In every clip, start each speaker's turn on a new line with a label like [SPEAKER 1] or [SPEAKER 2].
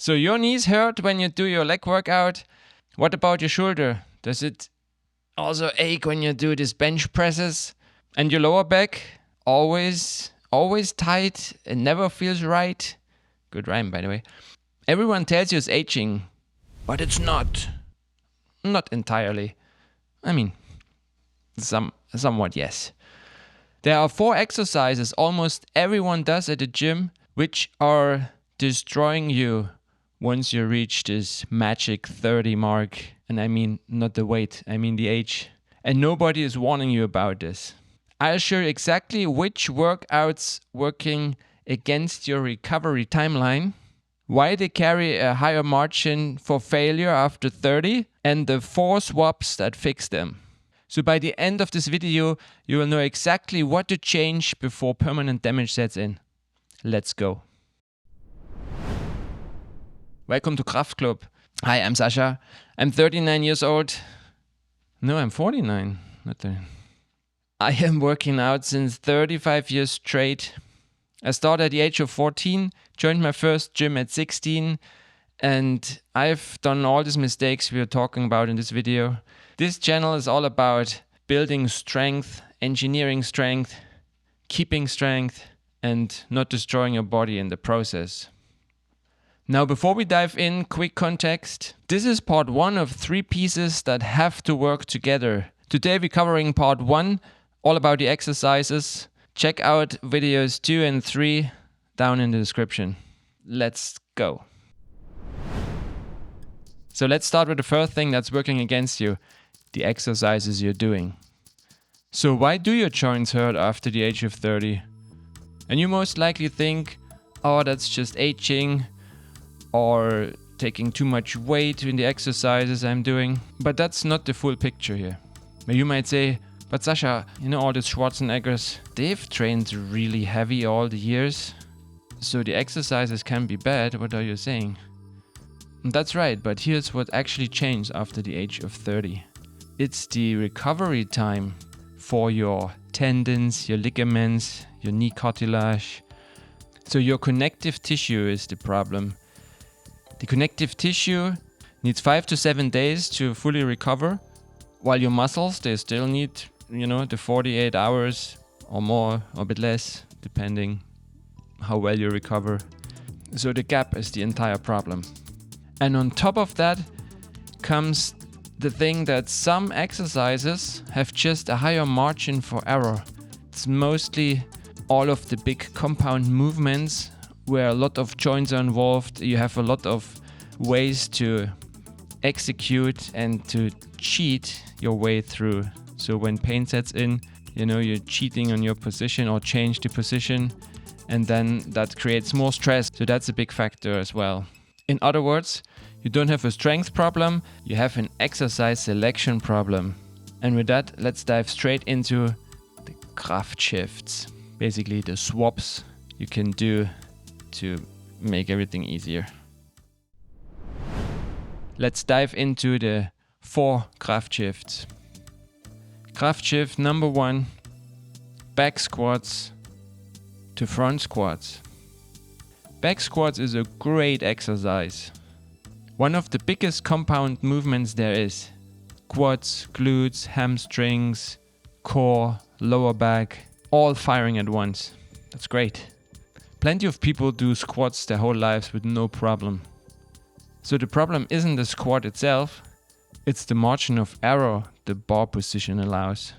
[SPEAKER 1] So your knees hurt when you do your leg workout. What about your shoulder? Does it also ache when you do these bench presses? And your lower back? Always tight and never feels right? Good rhyme, by the way. Everyone tells you it's aging, but it's not. Not entirely. I mean, somewhat yes. There are 4 exercises almost everyone does at the gym which are destroying you once you reach this magic 30 mark. And I mean not the weight, I mean the age. And nobody is warning you about this. I'll show you exactly which workouts working against your recovery timeline, why they carry a higher margin for failure after 30, and the 4 swaps that fix them. So by the end of this video, you will know exactly what to change before permanent damage sets in. Let's go. Welcome to KraftClub. Hi, I'm Sasha. I'm 39 years old. No, I'm 49. Not 30. I am working out since 35 years straight. I started at the age of 14, joined my first gym at 16, and I've done all these mistakes we are talking about in this video. This channel is all about building strength, engineering strength, keeping strength, and not destroying your body in the process. Now, before we dive in, quick context. This is part 1 of 3 pieces that have to work together. Today we're covering part 1, all about the exercises. Check out videos 2 and 3 down in the description. Let's go. So let's start with the first thing that's working against you, the exercises you're doing. So why do your joints hurt after the age of 30? And you most likely think, oh, that's just aging or taking too much weight in the exercises I'm doing. But that's not the full picture here. You might say, but Sasha, you know all these Schwarzeneggers, they've trained really heavy all the years. So the exercises can be bad, what are you saying? That's right, but here's what actually changed after the age of 30. It's the recovery time for your tendons, your ligaments, your knee cartilage. So your connective tissue is the problem. The connective tissue needs 5 to 7 days to fully recover, while your muscles, they still need, the 48 hours or more, or a bit less, depending how well you recover. So the gap is the entire problem. And on top of that comes the thing that some exercises have just a higher margin for error. It's mostly all of the big compound movements where a lot of joints are involved. You have a lot of ways to execute and to cheat your way through. So when pain sets in, you're cheating on your position or change the position, and then that creates more stress. So that's a big factor as well. In other words, you don't have a strength problem, you have an exercise selection problem. And with that, let's dive straight into the KraftShifts. Basically the swaps you can do to make everything easier. Let's dive into the 4 KraftShifts. KraftShift number 1, back squats to front squats. Back squats is a great exercise. One of the biggest compound movements there is. Quads, glutes, hamstrings, core, lower back, all firing at once. That's great. Plenty of people do squats their whole lives with no problem. So the problem isn't the squat itself, it's the margin of error the bar position allows.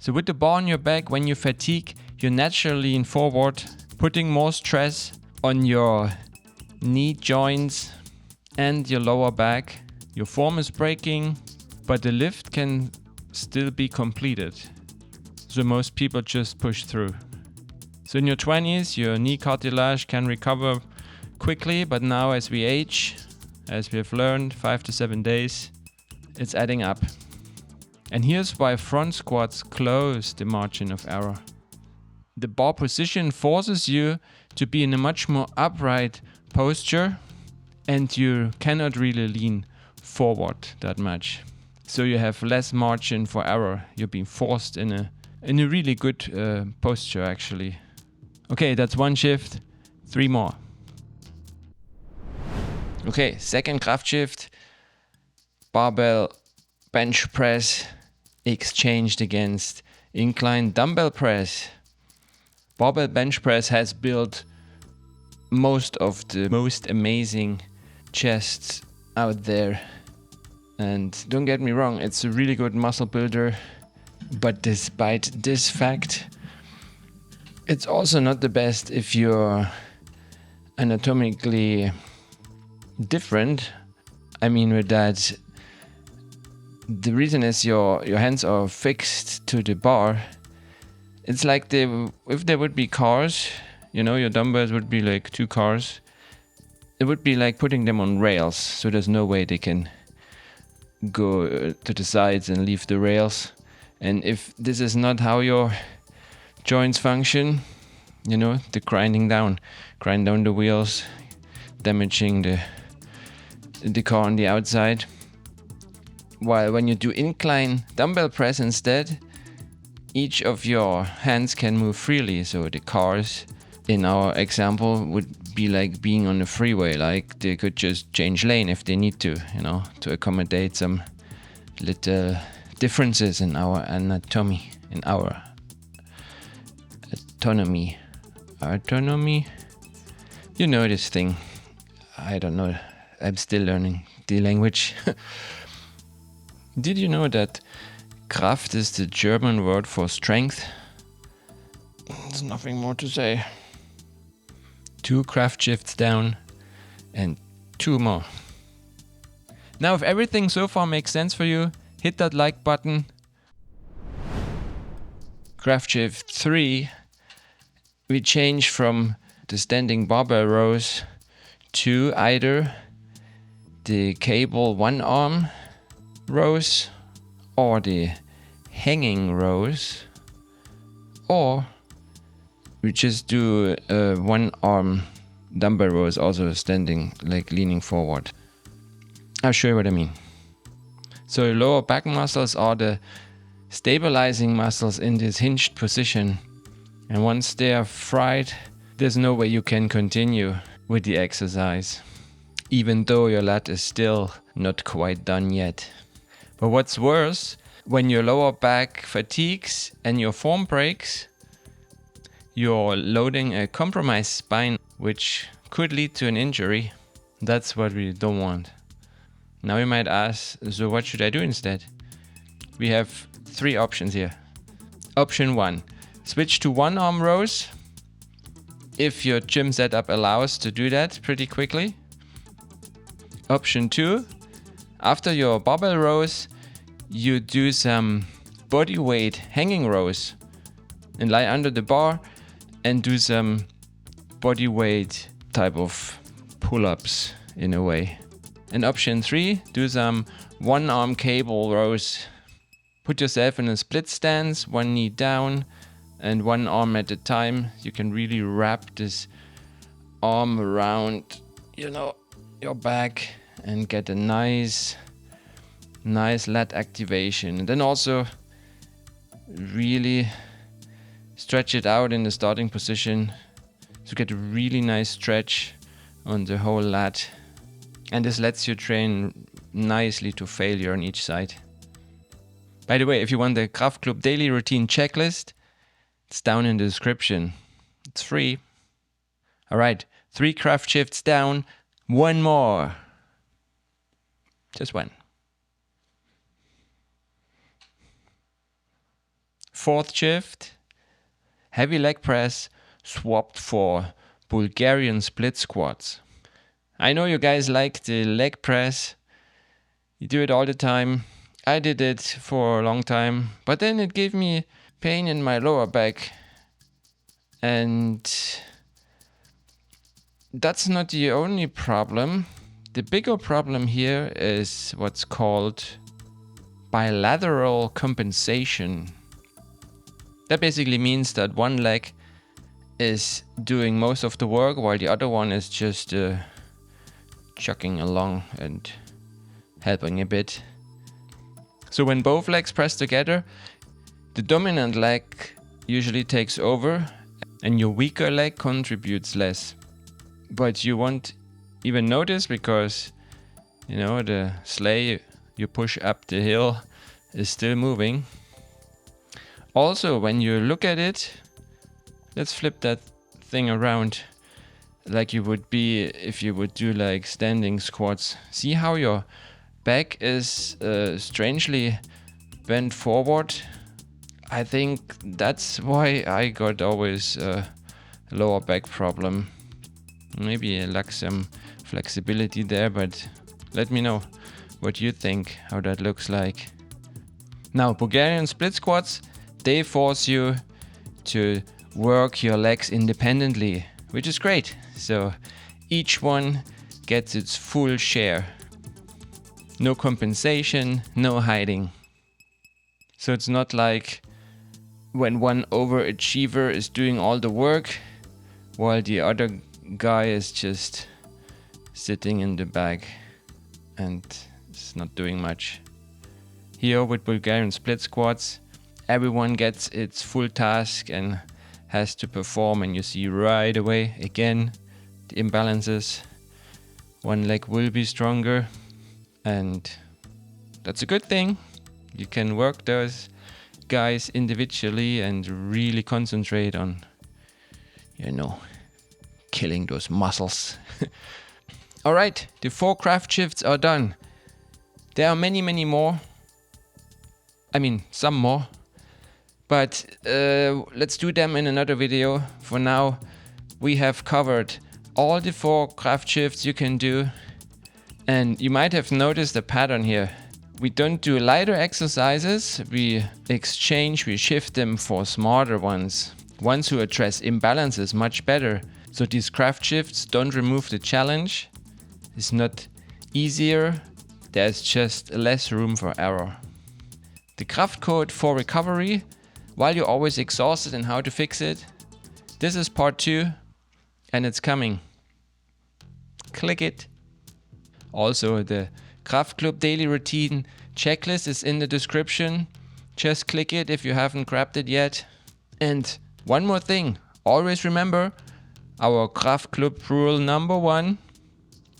[SPEAKER 1] So with the bar on your back, when you fatigue, you naturally lean forward, putting more stress on your knee joints and your lower back. Your form is breaking, but the lift can still be completed. So most people just push through. So in your 20s, your knee cartilage can recover quickly, but now as we age, as we have learned, 5 to 7 days, it's adding up. And here's why front squats close the margin of error. The bar position forces you to be in a much more upright posture, and you cannot really lean forward that much. So you have less margin for error. You're being forced in a really good posture actually. Okay, that's 1 shift, 3 more. Okay, second KraftShift, barbell bench press exchanged against incline dumbbell press. Barbell bench press has built most of the most amazing chests out there. And don't get me wrong, it's a really good muscle builder. But despite this fact, it's also not the best if you're anatomically different. I mean, with that, the reason is your hands are fixed to the bar. It's like if there would be cars, you know, your dumbbells would be like 2 cars. It would be like putting them on rails, so there's no way they can go to the sides and leave the rails. And if this is not how your joints function, you know, the grind down the wheels, damaging the car on the outside. While when you do incline dumbbell press instead, each of your hands can move freely. So the cars in our example would be like being on a freeway, like they could just change lane if they need to, you know, to accommodate some little differences in our anatomy, in our autonomy. You know this thing. I don't know. I'm still learning the language. Did you know that Kraft is the German word for strength? There's nothing more to say. 2 KraftShifts down and 2 more. Now, if everything so far makes sense for you, hit that like button. KraftShift 3, we change from the standing barbell rows to either the cable 1-arm rows or the hanging rows, or we just do 1-arm dumbbell rows, also standing, like leaning forward. I'll show you what I mean. So your lower back muscles are the stabilizing muscles in this hinged position, and once they are fried, there's no way you can continue with the exercise, even though your lat is still not quite done yet. But what's worse, when your lower back fatigues and your form breaks, you're loading a compromised spine, which could lead to an injury. That's what we don't want. Now you might ask, so what should I do instead? We have 3 options here. Option 1, switch to 1-arm rows, if your gym setup allows to do that pretty quickly. Option 2, after your barbell rows, you do some body weight hanging rows and lie under the bar and do some body weight type of pull-ups in a way. And option 3, do some 1-arm cable rows. Put yourself in a split stance, 1 knee down and 1 arm at a time. You can really wrap this arm around, you know, your back and get a nice lat activation. And then also really stretch it out in the starting position to get a really nice stretch on the whole lat. And this lets you train nicely to failure on each side. By the way, if you want the KraftClub daily routine checklist, it's down in the description. It's free. Alright, 3 KraftShifts down, 1 more. Just 1. 4th shift, heavy leg press swapped for Bulgarian split squats. I know you guys like the leg press. You do it all the time. I did it for a long time, but then it gave me pain in my lower back. And that's not the only problem. The bigger problem here is what's called bilateral compensation. That basically means that one leg is doing most of the work while the other one is just chugging along and helping a bit. So when both legs press together, the dominant leg usually takes over and your weaker leg contributes less. But you want even notice because, you know, the sleigh you push up the hill is still moving. Also, when you look at it, let's flip that thing around like you would be if you would do like standing squats. See how your back is strangely bent forward? I think that's why I got always a lower back problem. Maybe I lack some flexibility there, but let me know what you think, how that looks like. Now, Bulgarian split squats, they force you to work your legs independently, which is great. So each one gets its full share. No compensation, no hiding. So it's not like when one overachiever is doing all the work while the other guy is just sitting in the back and is not doing much. Here with Bulgarian split squats, everyone gets its full task and has to perform, and you see right away again the imbalances. One leg will be stronger, and that's a good thing. You can work those guys individually and really concentrate on, you know, killing those muscles. Alright, the 4 KraftShifts are done. There are many more. I mean, some more. But let's do them in another video. For now, we have covered all the 4 KraftShifts you can do. And you might have noticed a pattern here. We don't do lighter exercises, we shift them for smarter ones. Ones who address imbalances much better. So these KraftShifts don't remove the challenge. It's not easier, there's just less room for error. The Kraft code for recovery, while you're always exhausted and how to fix it. This is part 2 and it's coming. Click it. Also, the KraftClub daily routine checklist is in the description. Just click it if you haven't grabbed it yet. And one more thing, always remember our KraftClub rule number 1,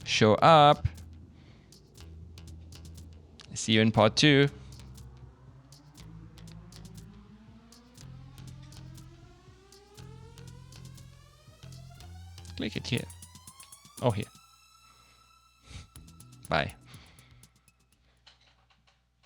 [SPEAKER 1] show up. See you in part 2. Click it here. Oh, here. Bye.